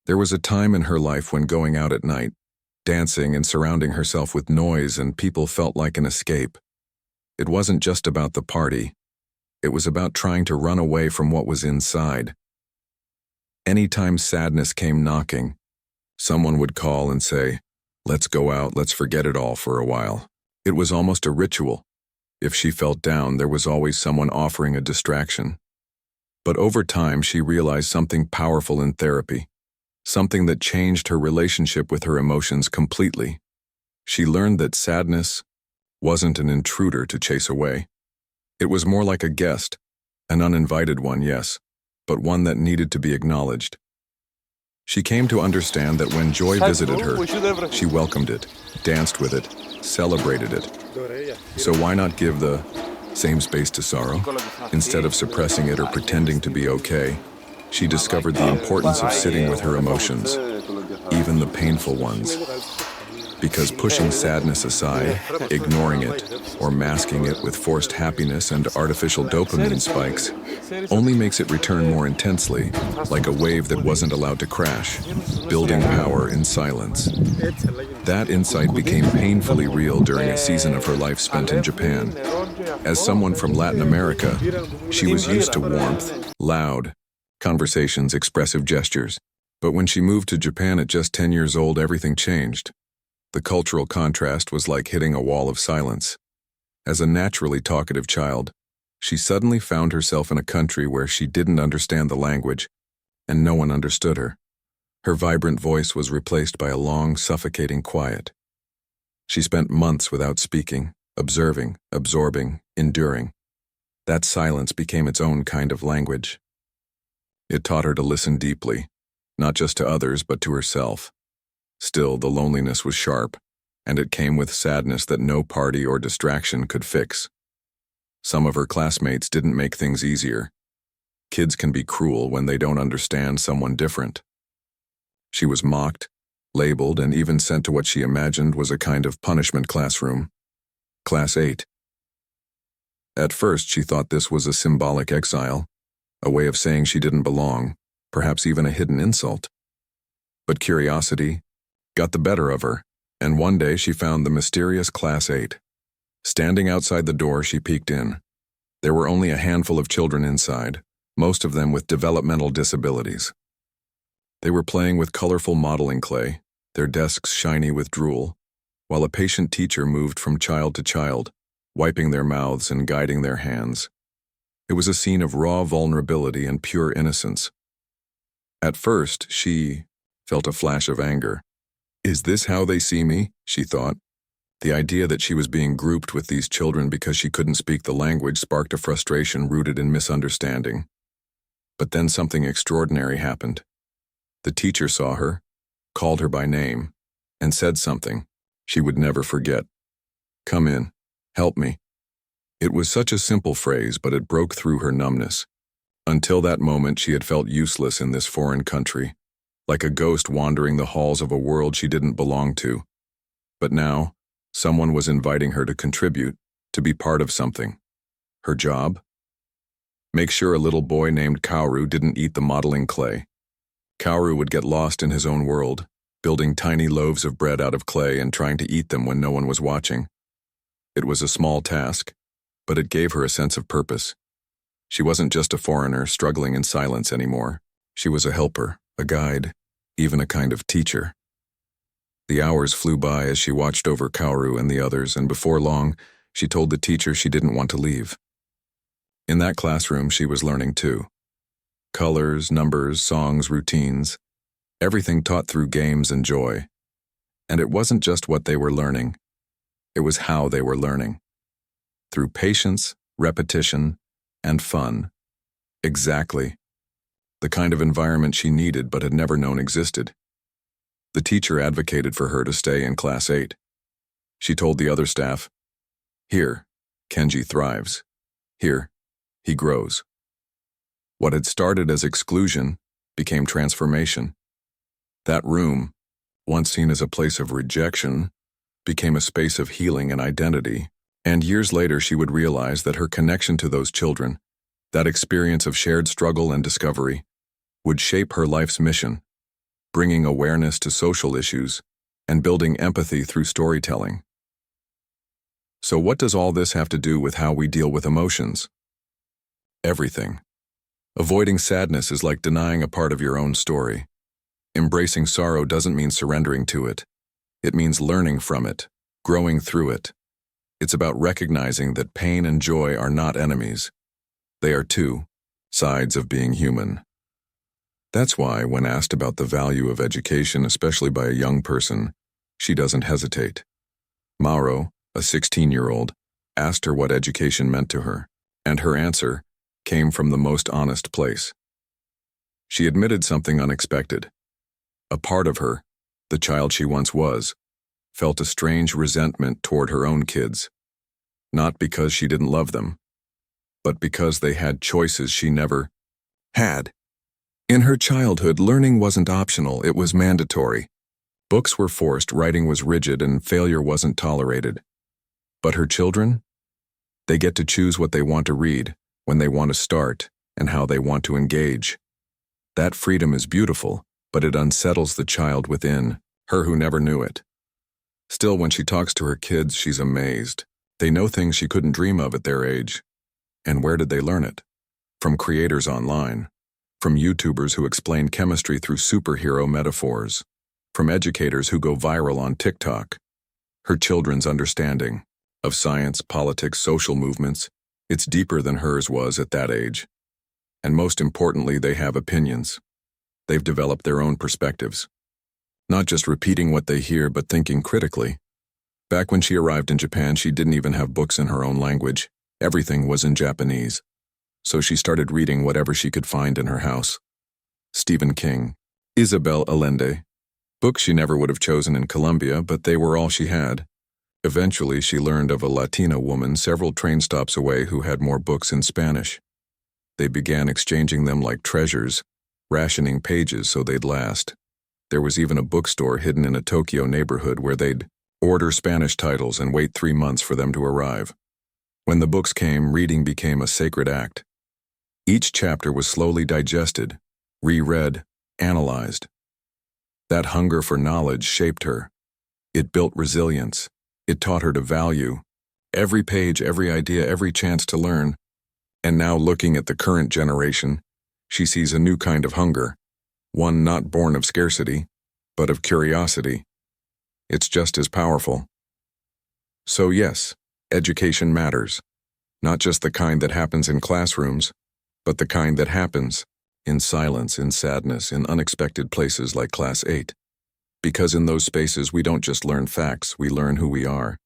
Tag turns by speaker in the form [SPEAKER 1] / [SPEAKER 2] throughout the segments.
[SPEAKER 1] There was a time in her life when going out at night, dancing and surrounding herself with noise and people felt like an escape. It wasn't just about the party. It was about trying to run away from what was inside. Anytime sadness came knocking, someone would call and say, "Let's go out, let's forget it all for a while." It was almost a ritual. If she felt down, there was always someone offering a distraction. But over time, she realized something powerful in therapy, something that changed her relationship with her emotions completely. She learned that sadness wasn't an intruder to chase away. It was more like a guest, an uninvited one, yes, but one that needed to be acknowledged. She came to understand that when joy visited her, she welcomed it, danced with it, celebrated it. So why not give the same space to sorrow? Instead of suppressing it or pretending to be okay, she discovered the importance of sitting with her emotions, even the painful ones. Because pushing sadness aside, ignoring it, or masking it with forced happiness and artificial dopamine spikes only makes it return more intensely, like a wave that wasn't allowed to crash, building power in silence. That insight became painfully real during a season of her life spent in Japan. As someone from Latin America, she was used to warmth, loud conversations, expressive gestures. But when she moved to Japan at just 10 years old, everything changed. The cultural contrast was like hitting a wall of silence. As a naturally talkative child, she suddenly found herself in a country where she didn't understand the language, and no one understood her. Her vibrant voice was replaced by a long, suffocating quiet. She spent months without speaking, observing, absorbing, enduring. That silence became its own kind of language. It taught her to listen deeply, not just to others, but to herself. Still, the loneliness was sharp, and it came with sadness that no party or distraction could fix. Some of her classmates didn't make things easier. Kids can be cruel when they don't understand someone different. She was mocked, labeled, and even sent to what she imagined was a kind of punishment classroom. Class 8. At first, she thought this was a symbolic exile, a way of saying she didn't belong, perhaps even a hidden insult. But curiosity got the better of her, and one day she found the mysterious Class 8. Standing outside the door, she peeked in. There were only a handful of children inside, most of them with developmental disabilities. They were playing with colorful modeling clay, their desks shiny with drool, while a patient teacher moved from child to child, wiping their mouths and guiding their hands. It was a scene of raw vulnerability and pure innocence. At first, she felt a flash of anger. "Is this how they see me?" she thought. The idea that she was being grouped with these children because she couldn't speak the language sparked a frustration rooted in misunderstanding. But then something extraordinary happened. The teacher saw her, called her by name, and said something she would never forget. "Come in. Help me." It was such a simple phrase, but it broke through her numbness. Until that moment, she had felt useless in this foreign country, like a ghost wandering the halls of a world she didn't belong to. But now, someone was inviting her to contribute, to be part of something. Her job? Make sure a little boy named Kaoru didn't eat the modeling clay. Kaoru would get lost in his own world, building tiny loaves of bread out of clay and trying to eat them when no one was watching. It was a small task, but it gave her a sense of purpose. She wasn't just a foreigner struggling in silence anymore. She was a helper, a guide, even a kind of teacher. The hours flew by as she watched over Kaoru and the others, and before long, she told the teacher she didn't want to leave. In that classroom, she was learning too. Colors, numbers, songs, routines, everything taught through games and joy. And it wasn't just what they were learning, it was how they were learning. Through patience, repetition, and fun. Exactly. The kind of environment she needed but had never known existed. The teacher advocated for her to stay in Class 8. She told the other staff, "Here, Kenji thrives. Here, he grows." What had started as exclusion became transformation. That room, once seen as a place of rejection, became a space of healing and identity. And years later, she would realize that her connection to those children, that experience of shared struggle and discovery, would shape her life's mission. bringing awareness to social issues, and building empathy through storytelling. So what does all this have to do with how we deal with emotions? Everything. Avoiding sadness is like denying a part of your own story. Embracing sorrow doesn't mean surrendering to it. It means learning from it, growing through it. It's about recognizing that pain and joy are not enemies. They are two sides of being human. That's why, when asked about the value of education, especially by a young person, she doesn't hesitate. Mauro, a 16-year-old, asked her what education meant to her, and her answer came from the most honest place. She admitted something unexpected. A part of her, the child she once was, felt a strange resentment toward her own kids, not because she didn't love them, but because they had choices she never had. In her childhood, learning wasn't optional, it was mandatory. Books were forced, writing was rigid, and failure wasn't tolerated. But her children? They get to choose what they want to read, when they want to start, and how they want to engage. That freedom is beautiful, but it unsettles the child within, her who never knew it. Still, when she talks to her kids, she's amazed. They know things she couldn't dream of at their age. And where did they learn it? From creators online, from YouTubers who explain chemistry through superhero metaphors, from educators who go viral on TikTok. Her children's understanding of science, politics, social movements, it's deeper than hers was at that age. And most importantly, they have opinions. They've developed their own perspectives. Not just repeating what they hear, but thinking critically. Back when she arrived in Japan, she didn't even have books in her own language. Everything was in Japanese. So she started reading whatever she could find in her house. Stephen King, Isabel Allende. Books she never would have chosen in Colombia, but they were all she had. Eventually, she learned of a Latina woman several train stops away who had more books in Spanish. They began exchanging them like treasures, rationing pages so they'd last. There was even a bookstore hidden in a Tokyo neighborhood where they'd order Spanish titles and wait 3 months for them to arrive. When the books came, reading became a sacred act. Each chapter was slowly digested, reread, analyzed. That hunger for knowledge shaped her. It built resilience. It taught her to value every page, every idea, every chance to learn. And now, looking at the current generation, she sees a new kind of hunger, one not born of scarcity, but of curiosity. It's just as powerful. So yes, education matters. Not just the kind that happens in classrooms, but the kind that happens in silence, in sadness, in unexpected places like Class 8. Because in those spaces we don't just learn facts, we learn who we are.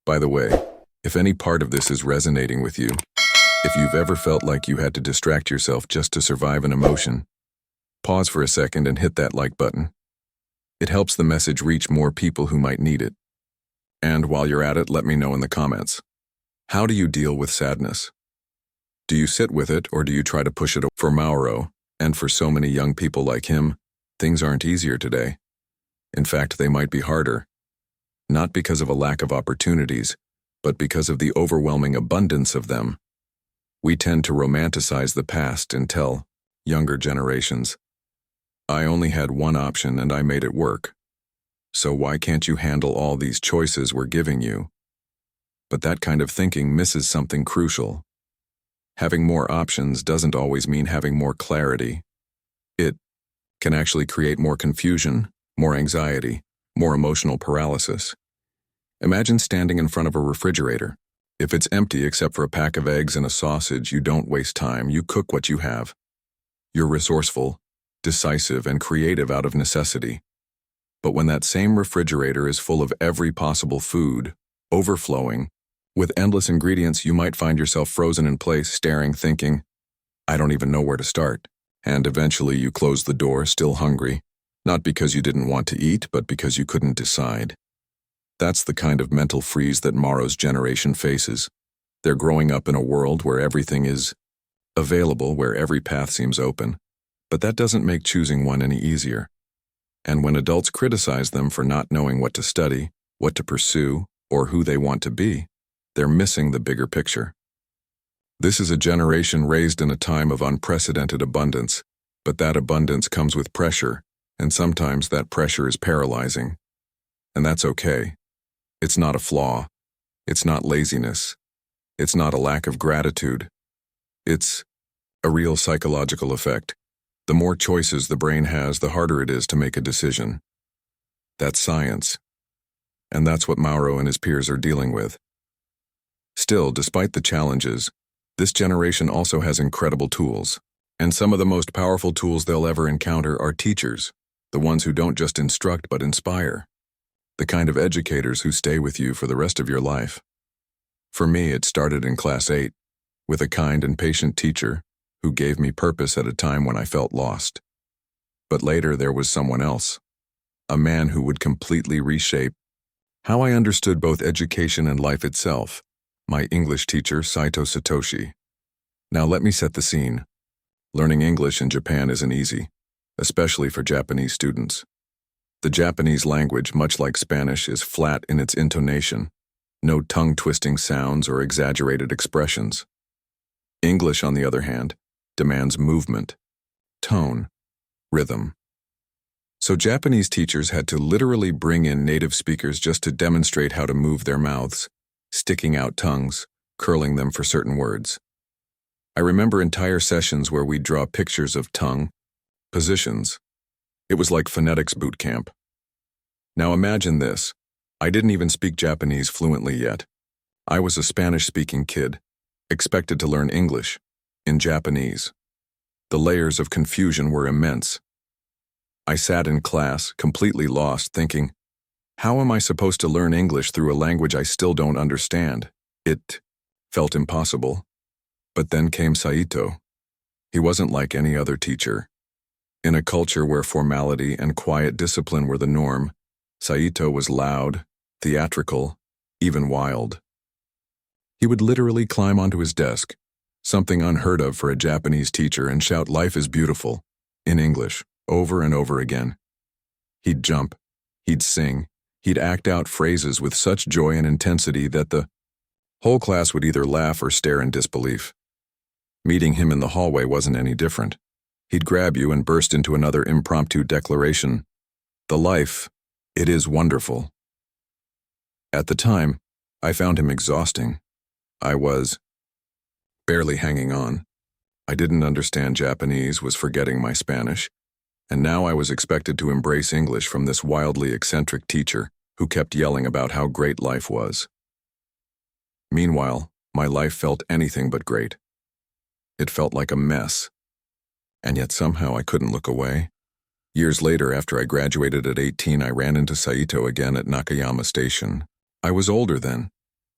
[SPEAKER 1] By the way, if any part of this is resonating with you, If you've ever felt like you had to distract yourself just to survive an emotion, pause for a second and hit that like button. It helps the message reach more people who might need it. And while you're at it, let me know in the comments. How do you deal with sadness? Do you sit with it, or do you try to push it away? For Mauro, and for so many young people like him, things aren't easier today. In fact, they might be harder. Not because of a lack of opportunities, but because of the overwhelming abundance of them. We tend to romanticize the past and tell younger generations, I only had one option and I made it work. So why can't you handle all these choices we're giving you? But that kind of thinking misses something crucial. Having more options doesn't always mean having more clarity. It can actually create more confusion, more anxiety, more emotional paralysis. Imagine standing in front of a refrigerator. If it's empty except for a pack of eggs and a sausage, you don't waste time, you cook what you have. You're resourceful, decisive, and creative out of necessity. But when that same refrigerator is full of every possible food, overflowing, with endless ingredients, you might find yourself frozen in place, staring, thinking, I don't even know where to start. And eventually you close the door, still hungry, not because you didn't want to eat, but because you couldn't decide. That's the kind of mental freeze that Mauro's generation faces. They're growing up in a world where everything is available, where every path seems open, but that doesn't make choosing one any easier. And when adults criticize them for not knowing what to study, what to pursue, or who they want to be, they're missing the bigger picture. This is a generation raised in a time of unprecedented abundance, but that abundance comes with pressure, and sometimes that pressure is paralyzing. And that's okay. It's not a flaw. It's not laziness. It's not a lack of gratitude. It's a real psychological effect. The more choices the brain has, the harder it is to make a decision. That's science. And that's what Mauro and his peers are dealing with. Still, despite the challenges, this generation also has incredible tools. And some of the most powerful tools they'll ever encounter are teachers, the ones who don't just instruct but inspire. The kind of educators who stay with you for the rest of your life. For me, it started in class 8, with a kind and patient teacher who gave me purpose at a time when I felt lost. But later there was someone else, a man who would completely reshape how I understood both education and life itself, my English teacher, Saito Satoshi. Now let me set the scene. Learning English in Japan isn't easy, especially for Japanese students. The Japanese language, much like Spanish, is flat in its intonation, no tongue-twisting sounds or exaggerated expressions. English, on the other hand, demands movement, tone, rhythm. So Japanese teachers had to literally bring in native speakers just to demonstrate how to move their mouths, sticking out tongues, curling them for certain words. I remember entire sessions where we'd draw pictures of tongue, positions. It was like phonetics boot camp. Now imagine this. I didn't even speak Japanese fluently yet. I was a Spanish-speaking kid, expected to learn English in Japanese. The layers of confusion were immense. I sat in class, completely lost, thinking, how am I supposed to learn English through a language I still don't understand? It felt impossible. But then came Saito. He wasn't like any other teacher. In a culture where formality and quiet discipline were the norm, Saito was loud, theatrical, even wild. He would literally climb onto his desk, something unheard of for a Japanese teacher, and shout "Life is beautiful" in English, over and over again. He'd jump, he'd sing, he'd act out phrases with such joy and intensity that the whole class would either laugh or stare in disbelief. Meeting him in the hallway wasn't any different. He'd grab you and burst into another impromptu declaration. The life, it is wonderful. At the time, I found him exhausting. I was barely hanging on. I didn't understand Japanese, was forgetting my Spanish, and now I was expected to embrace English from this wildly eccentric teacher who kept yelling about how great life was. Meanwhile, my life felt anything but great. It felt like a mess. And yet somehow I couldn't look away. Years later, after I graduated at 18, I ran into Saito again at Nakayama Station. I was older then,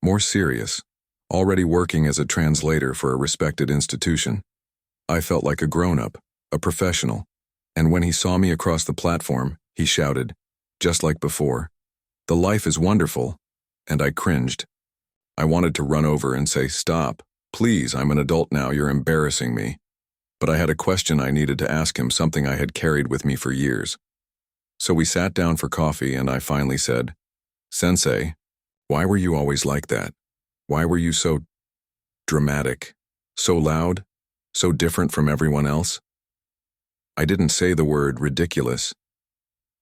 [SPEAKER 1] more serious, already working as a translator for a respected institution. I felt like a grown-up, a professional, and when he saw me across the platform, he shouted, just like before, "The life is wonderful," and I cringed. I wanted to run over and say, "Stop, please, I'm an adult now, you're embarrassing me." But I had a question I needed to ask him, something I had carried with me for years. So we sat down for coffee and I finally said, "Sensei, why were you always like that? Why were you so dramatic, so loud, so different from everyone else?" I didn't say the word ridiculous,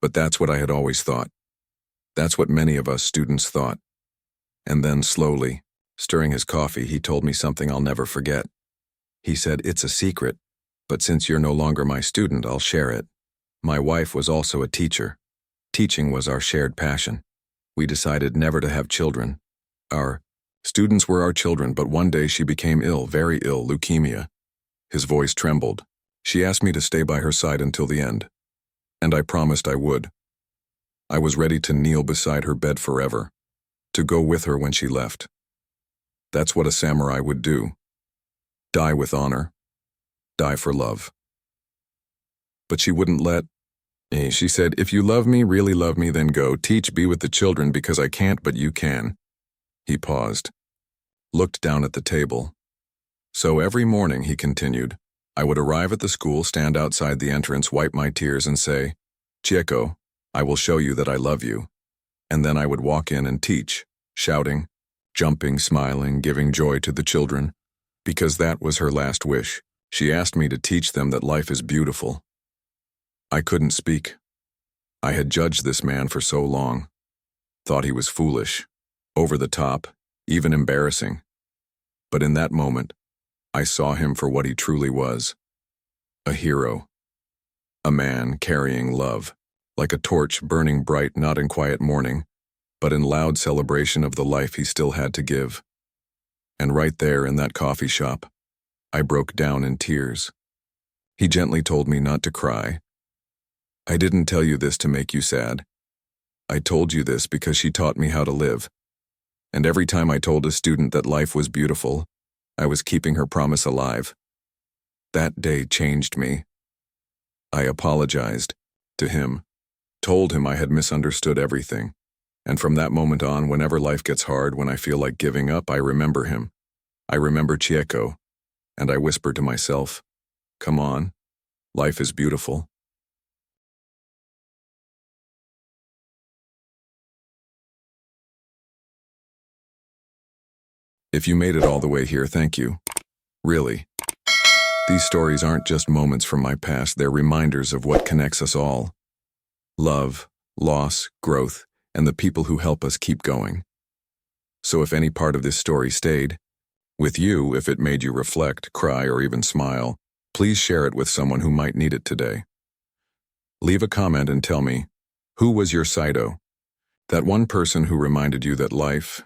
[SPEAKER 1] but that's what I had always thought. That's what many of us students thought. And then slowly, stirring his coffee, he told me something I'll never forget. He said, "It's a secret, but since you're no longer my student, I'll share it. My wife was also a teacher. Teaching was our shared passion. We decided never to have children. Our students were our children, but one day she became ill, very ill, leukemia." His voice trembled. She asked me to stay by her side until the end, and I promised I would. I was ready to kneel beside her bed forever, to go with her when she left. That's what a samurai would do. Die with honor, die for love. But she wouldn't let me. She said, "If you love me, really love me, then go, teach, be with the children, because I can't, but you can." He paused, looked down at the table. "So every morning," he continued, "I would arrive at the school, stand outside the entrance, wipe my tears and say, 'Chieko, I will show you that I love you.' And then I would walk in and teach, shouting, jumping, smiling, giving joy to the children, because that was her last wish. She asked me to teach them that life is beautiful." I couldn't speak. I had judged this man for so long, thought he was foolish, over the top, even embarrassing. But in that moment, I saw him for what he truly was. A hero. A man carrying love, like a torch burning bright, not in quiet mourning, but in loud celebration of the life he still had to give. And right there in that coffee shop, I broke down in tears. He gently told me not to cry. "I didn't tell you this to make you sad. I told you this because she taught me how to live. And every time I told a student that life was beautiful, I was keeping her promise alive. That day changed me." I apologized to him, told him I had misunderstood everything. And from that moment on, whenever life gets hard, when I feel like giving up, I remember him. I remember Chieko, and I whisper to myself, "Come on, life is beautiful." If you made it all the way here, thank you. Really. These stories aren't just moments from my past, they're reminders of what connects us all. Love, loss, growth, and the people who help us keep going. So if any part of this story stayed with you, if it made you reflect, cry, or even smile, please share it with someone who might need it today. Leave a comment and tell me, who was your Saido? That one person who reminded you that life